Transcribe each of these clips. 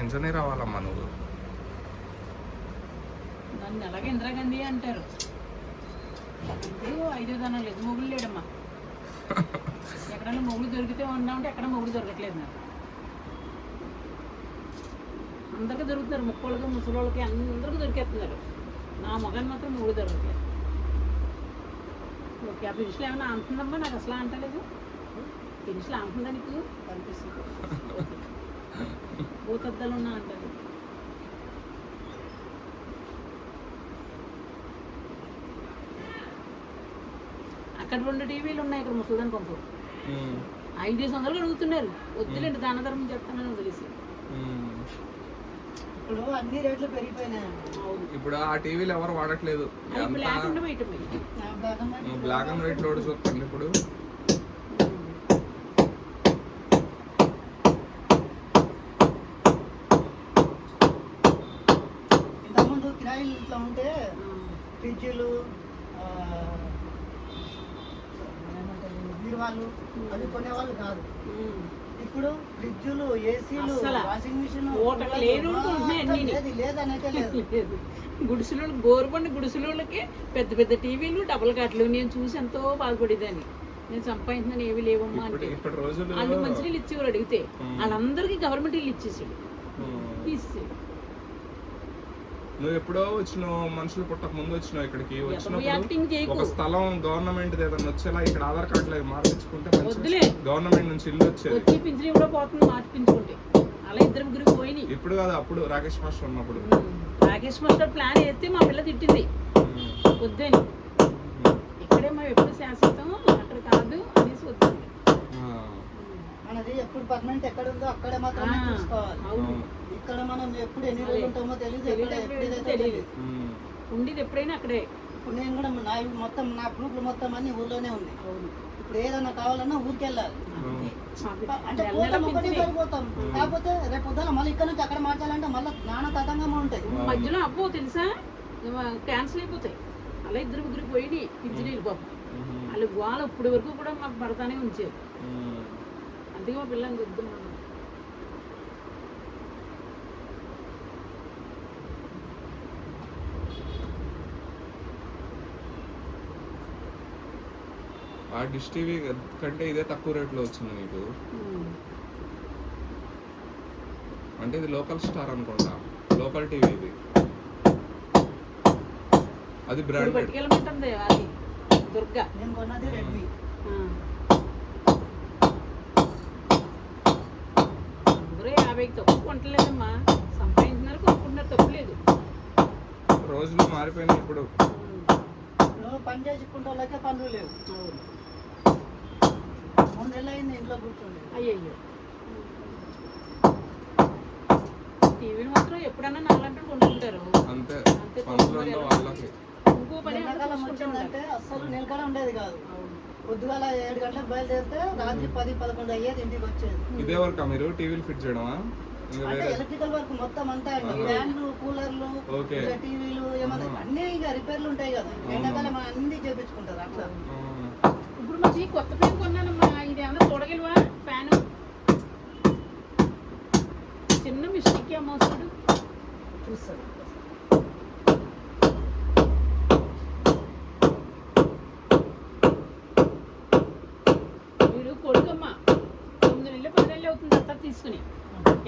Engineer అవ్వాలమ్మా నువ్వు. నన్ను ఎలాగ ఇందిరాగాంధీ అంటారు. ఇప్పుడు 5 దానాలు లేదు, మొగుడు లేడమ్మా. ఎక్కడైనా మొగుడు దొరికితే ఉన్నామంటే ఎక్కడ మొగుడు దొరకట్లేదు నాకు. అందరికీ దొరుకుతున్నారు, ముక్కోళ్ళకి ముసలోళ్ళకి అందరికీ దొరికేస్తున్నారు. నా మొగాన్ని మాత్రం మొగుడు దొరకట్లేదు. ఓకే, ఆ పిలుచులు ఏమైనా అంటుందమ్మా? నాకు అసలు అంటలేదు. పిలుచులు అంటుందా నీకు కనిపిస్తుంది? భూతద్దాలు ఉన్నా అంటారు. అక్కడ 2 టీవీలు ఉన్నాయి, ఇక్కడ ముసలిదాని పంపు 500 అడుగుతున్నారు. వద్దులేండి, దాన ధర్మం చెప్తానని వదిలేసి. ఇప్పుడు అన్ని రేట్లు పెరిగిపోయినాయి. ఇప్పుడు ఆ టీవీలు ఎవరు వాడట్లేదు. Black and white black and white load చూస్తాను ఇప్పుడు. ఇంతకుముందు కిరాయిలు ఇట్లా ఉంటే ఫ్రిడ్జ్లు బీరువాళ్ళు అవి కొనేవాళ్ళు కాదు. ఇప్పుడు ఫ్రిడ్జ్లు, ఏసీలు, వాషింగ్ మిషన్ లేదనైతే లేదు. గుడిసెలు, గోరుబండి గుడిసెలకి పెద్ద పెద్ద టీవీలు, డబుల్ కాట్లు. నేను చూసి ఎంతో బాధపడేదాన్ని. నేను సంపాదించిన ఏవి లేవమ్మా అంటే వాళ్ళు మంచినీళ్ళు ఇచ్చేవారు. అడిగితే వాళ్ళందరికీ గవర్నమెంట్ ఇల్లు ఇచ్చేసాడు, తీసేసాడు. నువ్వు ఎప్పుడో వచ్చినావు, మనుషులు పుట్టక ముందు వచ్చినావు ఇక్కడికి. వచ్చినప్పుడు ఒక స్థలం గవర్నమెంట్ ఏదైనా వచ్చేలా ఇక్కడ ఆధార్ కార్డు లేదు మార్పించుకుంటే గవర్నమెంట్ నుంచి ఇల్లు వచ్చేది. పింఛన్ కూడా పోతుంది మార్పించుకుంటే. అలా 2-3 పోయినాయి. ఇప్పుడు కాదు, అప్పుడు రాకేష్ మాస్టర్ ఉన్నప్పుడు. రాకేష్ మాస్టర్ ప్లాన్ వేస్తే మా పిల్ల తిట్టింది వద్దని. ఇక్కడే మేము ఎప్పుడు శాశ్వతం, అక్కడ కాదు అనేసి వద్దండి. మనది ఎప్పుడు పర్మనెంట్ ఎక్కడ ఉందో అక్కడే మాత్రమే చూసుకోవాలి. ఇక్కడ మనం ఎప్పుడు ఎన్ని రోజులు ఉంటామో తెలియదు. ఉండేది ఎప్పుడైనా అక్కడే. ఇప్పుడు నేను కూడా మొత్తం నా ప్రూఫ్లు మొత్తం అన్ని ఊర్లోనే ఉంది. ఇప్పుడు ఏదైనా కావాలన్నా ఊరికి వెళ్ళాలి. అంటే పోతాం, కాకపోతే రేపు పొద్దున మళ్ళీ ఇక్కడ నుంచి అక్కడ మార్చాలంటే మళ్ళీ నానా తతంగంగా ఉంటాయి. మధ్యలో అబ్బో తెలుసా, క్యాన్సిల్ అయిపోతాయి. అలా 2-3 పోయి ఇంజనీర్ పాపం వాళ్ళు ఇప్పుడు వరకు కూడా మాకు పడతానే ఉంచారు. అందుకే మా పిల్లల్ని చెప్తున్నాను. ఆ డిష్ టీవీ కంటే ఇదే తక్కువ రేట్లో వచ్చింది నీకు. అంటే ఇది లోకల్ స్టార్ అనుకుంటా, లోకల్ టీవీ ఇది. అది బ్రాండ్ పట్టుకెళ్ళమంటుంది అది దుర్గా. నేను కొన్నది రెడ్మీ. 50కి తక్కువ కొంటలేదమ్మా, సంపాదించినారు కొనుక్కుంటున్నారు, తప్పులేదు. రోజులు మారిపోయినాయి. ఇప్పుడు నువ్వు పని చేసుకుంటే వాళ్ళకే పనులు లేవు. 3 నెలలు అయింది ఇంట్లో కూర్చోండి. అయ్యయ్యో, టీవీలు మాత్రం ఎప్పుడన్నా నాలంటూ కొనుక్కుంటారు అంతే. వాళ్ళకి ఇంకో పని అంటే అస్సలు నిలకడ ఉండేది కాదు. పొద్దుగాల 7 గంటలకు బయలుదేరితే రాత్రి 10-11 అయ్యేది ఇంటికి వచ్చేది. ఇదే వరకు మీరు టీవీలు ఫిట్ చేయడమా? అంటే ఎలక్ట్రికల్ వర్క్ మొత్తం అంతా అండి. ఫ్యాన్లు, కూలర్లు, టీవీలు ఏమన్నా అన్ని ఇక రిపేర్లు ఉంటాయి కదా. ఎండాకాలం అన్ని చేపించుకుంటారు అట్లా. ఇప్పుడు మంచి కొత్త ఫ్యాన్ కొన్నానమ్మా, ఇది ఏమన్నా చూడగలవా? ఫ్యాన్ చిన్న మిస్టేక్ అమ్మా, చూడు చూస్తాను. వీడు కొడుకమ్మా 9 నెలలు 10 నెలలు అవుతుంది అంతా తీసుకుని.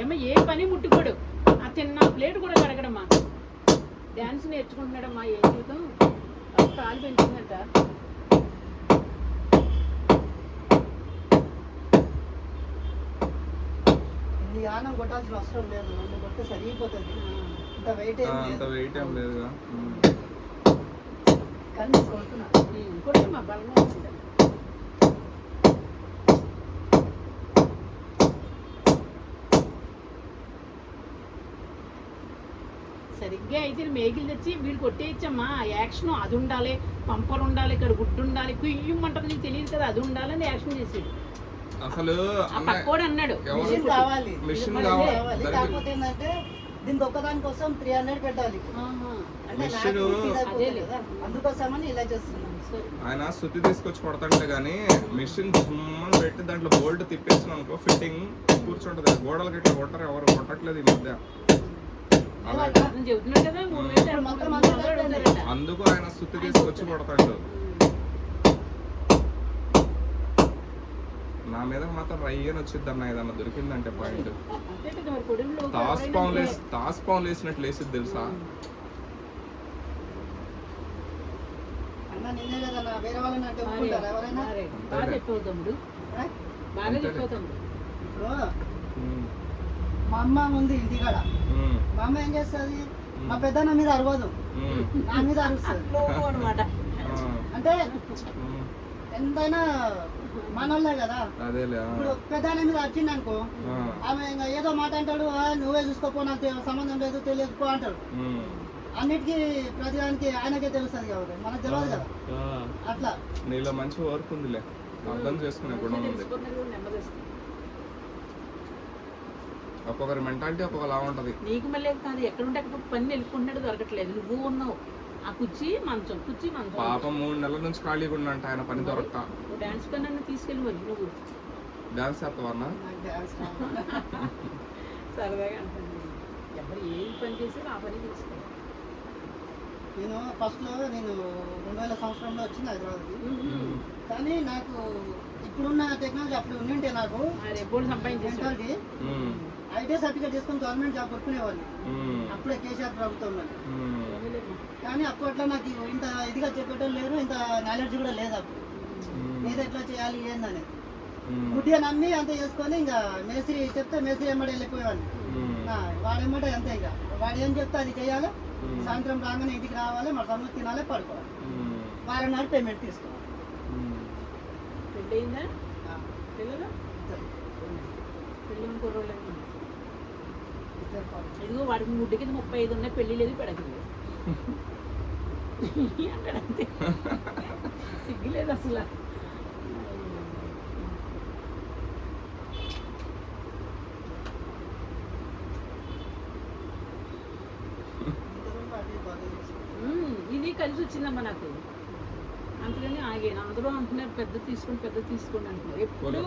ఏమో ఏ పని ముట్టుకోడు. ఆ తిన్న ప్లేట్ కూడా కడగడమ్మా. డ్యాన్స్ నేర్చుకుంటున్నాడమ్మా. ఏం చూద్దాం, కాలు పెంచిందంట. ఇది యానం కొట్టాల్సిన అవసరం లేదు, నన్ను కొట్టే సరిగిపోతుంది. ఇంత వెయిట్ ఏం లేదు కానీ కొడుతున్నా. కొడుకమ్మా, బలంగా వచ్చింది. సరిగ్గా అయితే మేగిలు తెచ్చి వీడు కొట్టేయచ్చమ్మా. యాక్షన్ అది ఉండాలి, పంపర్ ఉండాలి, ఇక్కడ గుడ్డు ఉండాలి, కుయ్యమంటది, నీకు తెలియదు కదా, అది ఉండాలని యాక్షన్ చేసాడు. అసలు పక్కోడు అన్నాడు మిషన్ కావాలి. కాకపోతే ఏంటంటే దీనికి ఒక్కదాని కోసం 300 పెట్టాలి. అందుకోసమని ఇలా చేస్తున్నాం. ఆయన శుద్ధి తీసుకొచ్చి కొడతాంటే గానీ మిషన్ పెట్టి దాంట్లో బోల్ట్ తిప్పేసిన అనుకో ఫిట్టింగ్ కూర్చుంటది. గోడలకి ఇట్లా కొట్టరు, ఎవరు కొట్టట్లేదు ఈ మధ్య. అతను చెబుతున్నాడు కదా 3,000 మొత్తం అంతా అడుగుతారట. అందుకు ఆయన సుత్తి తీసుకొచ్చి కొడతాడు. నా మీద మాత్రం రయ్యని వచ్చిద్ది అన్న ఏదన్నా దొరికిందంటే పాయింట్. అంతే కదా మరి కొడుకులు తాస్ పౌన్ లేసినట్లు లేసిద్ది తెలుసా. అన్న నిన్నే కదా నా వేరే వాళ్ళని అంటే ఒప్పుకుంటారా ఎవరైనా? బాగా చెప్పావు తమ్ముడు, బాగా చెప్పావు తమ్ముడు. ఇప్పుడు మా అమ్మ ఉంది ఇంటికాడ, మా అమ్మ ఏం చేస్తుంది, మా పెద్దన్న మీద అరవదు, నా మీద అరుస్తుంది అనమాట. అంటే ఎంతైనా మనోళ్ళే కదా. ఇప్పుడు పెద్దన్న మీద వచ్చింది అనుకో, ఆమె ఇంకా ఏదో మాట అంటాడు, నువ్వే చూసుకోపో, నాకు సంబంధం లేదు తెలియదుకో అంటాడు. అన్నిటికీ ప్రతిదానికి ఆయనకే తెలుస్తుంది కాబట్టి మనకు తెలియదు కదా. అట్లా నీలో మంచి వర్క్ ఉందిలే, అర్థం చేసుకునే గుణం ఉంది. ఒక్కొక్కరి మెంటాలిటీ ఒక్కొక్కలా ఉంటది. నీకు మళ్ళీ కాదు, ఎక్కడుంటే అక్కడ పని వెళ్ళుకుంటున్నాడు దొరకట్లేదు. నువ్వు ఉన్నావు ఆ కుర్చీ మంచం పాపం 3 నెలల నుంచి ఖాళీగా ఉన్నంట ఆయన పని దొరక్క. డాన్స్ పని నన్ను తీసుకెళ్ళి మరి నువ్వు డాన్స్ చేస్తావన్నా? సరదాగా అంటాను, ఎవరు ఏ పని చేసి ఆ పని తీసుకో. నేను ఫస్ట్లో 2000 సంవత్సరంలో వచ్చింది హైదరాబాద్కి. కానీ నాకు ఇప్పుడున్న టెక్నాలజీ అప్పుడు ఉండింటే నాకు మెంటాలిటీ ఐటీ సర్టిఫికేట్ తీసుకుని గవర్నమెంట్ జాబ్ కొట్టుకునేవాళ్ళు. అప్పుడే కేసీఆర్ ప్రభుత్వం. కానీ అప్పట్లో నాకు ఇంత ఇదిగా చెప్పేటోళ్ళు లేరు, ఇంత నాలెడ్జ్ కూడా లేదు అప్పుడు. ఏది ఎట్లా చేయాలి ఏందని గుడ్డిగా నమ్మి అంతే చేసుకొని ఇంకా మేస్త్రి చెప్తే మేస్త్రి ఎమ్మడి వెళ్ళిపోయేవాడిని. వాడేమంటే అంతే, ఇక వాడు ఏం చెప్తే అది చేయాలి. సాయంత్రం రాగానే ఇంటికి రావాలి, మన సమస్య తినాలి, పడుకోవాలి. వారం నాడు పేమెంట్ తీసుకోవాలి. పెళ్ళయిందా? పిల్లలు పెళ్ళి కుర్రోళ్ళు ఇదిగో వాడికి ముడ్డుకి 35 ఉన్నాయి, పెళ్లి లేదు పెడకలేదు అంటాడంతే, సిగ్గులేదు అసలు. ఇది కలిసి వచ్చిందమ్మా నాకు, అందుకని ఆగాను. అందరూ అంటున్నారు పెద్ద తీసుకోండి అంటున్నారు. ఎప్పుడు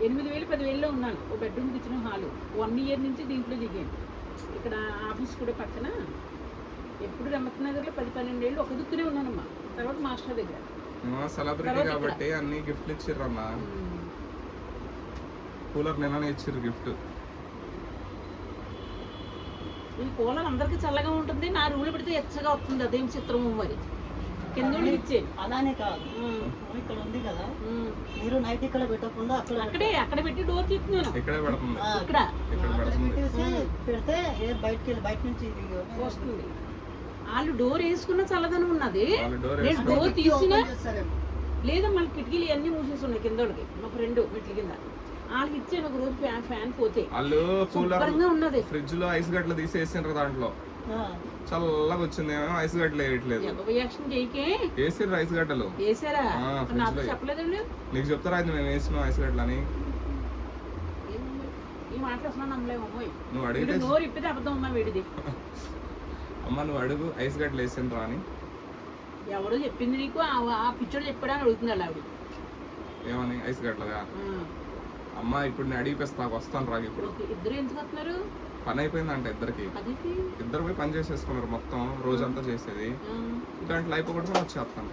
8,000 10,000లో ఉన్నాను. ఓ బెడ్రూమ్ కిచెన్ హాలు 1 year నుంచి దీంట్లో దిగాను. ఇక్కడ ఆఫీస్ కూడా పక్కన. ఎప్పుడు రమత్ నగర్లో 10-12 ఏళ్ళు ఒక దిక్కునే ఉన్నానమ్మా. తర్వాత మాస్టర్ దగ్గర సెలబ్రిటీ కాబట్టి అన్ని గిఫ్ట్లు ఇచ్చిర్రమ్మా. కూలర్ నిన్న ఇచ్చిర్రు గిఫ్ట్. ఈ కూలర్ అందరికి చల్లగా ఉంటుంది, నా రూమ్లో పెడితే ఎచ్చగా వస్తుంది. అదేం చిత్రము మరి. కింద ఇచ్చే అలానే కాదు, ఇక్కడ ఉంది కదా, మీరు నైట్ ఇక్కడ పెట్టకుండా అక్కడ పెట్టి డోర్ తీస్తున్నాను. ఇక్కడే పెడుతుంది, ఇక్కడ పెడితే బయట నుంచి వస్తుంది. వాళ్ళు డోర్ వేసుకున్న చల్లదనం ఉన్నది. నేను డోర్ తీసినా లేదా మళ్ళీ కిటికీలు అన్ని మూసేసి ఉన్నాయి కింద. మా ఫ్రెండ్ మెట్ల కింద వాళ్ళకి ఇచ్చాను ఒక రోజు ఫ్యాన్ పోతే. వాళ్ళు కూలర్ ఉన్నది, ఫ్రిడ్జ్ లో ఐస్ గడ్డలు తీసేసిండ్రు, దాంట్లో చల్లగా వచ్చింది, ఐస్ గడ్డలు వేయట్లేదు. వేసిర్రు ఐస్ గడ్డలు. చెప్పలేదండి, నీకు చెప్తారా అది మేము వేసినాం ఐస్ గడ్డలు అని. ఈ మాటలు వస్తున్నా నమ్మలేమమ్మో. నువ్వు అడిగితే నోరు ఇప్పితే అబద్ధం అమ్మా వీడిది. అమ్మ నువ్వు అడుగు ఐస్ గడ్డలు వేసిండ్రా అని. ఎవడో చెప్పింది నీకు, ఆ పిచ్చోడు చెప్పాడు అని అడుగుతుంది ఆవిడ. ఏమని ఐస్ గడ్డలుగా? అమ్మ ఇప్పుడు నేను అడిగిపిస్తా, వస్తాను రాగి. ఇప్పుడు ఇద్దరు ఎందుకు వస్తున్నారు? పని అయిపోయిందంట ఇద్దరికి. ఇద్దరు పోయి పని చేసేసుకున్నారు, మొత్తం రోజంతా చేసేది. దాంట్లో అయిపోకుండా వచ్చేస్తాను.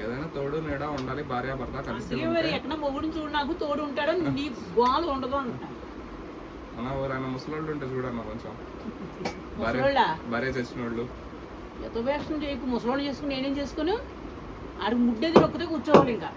ఏదైనా తోడు నీడ ఉండాలి, భార్యాభర్త కలిసి. ఎక్కడ మొగుడు చూడు, నాకు తోడు ఉంటాడు, నీ గోలు ఉండదు అంటాడు. అన్న ఎవరైనా ముసలోళ్ళు ఉంటే చూడన్న కొంచెం, భార్య చచ్చిన వాళ్ళు. ఎంతో వేషం చేయకు, ముసలోళ్ళు చేసుకుని నేనేం చేసుకుని ఆడికి ముడ్డేది నొక్కితే కూర్చోవాలి. ఇంకా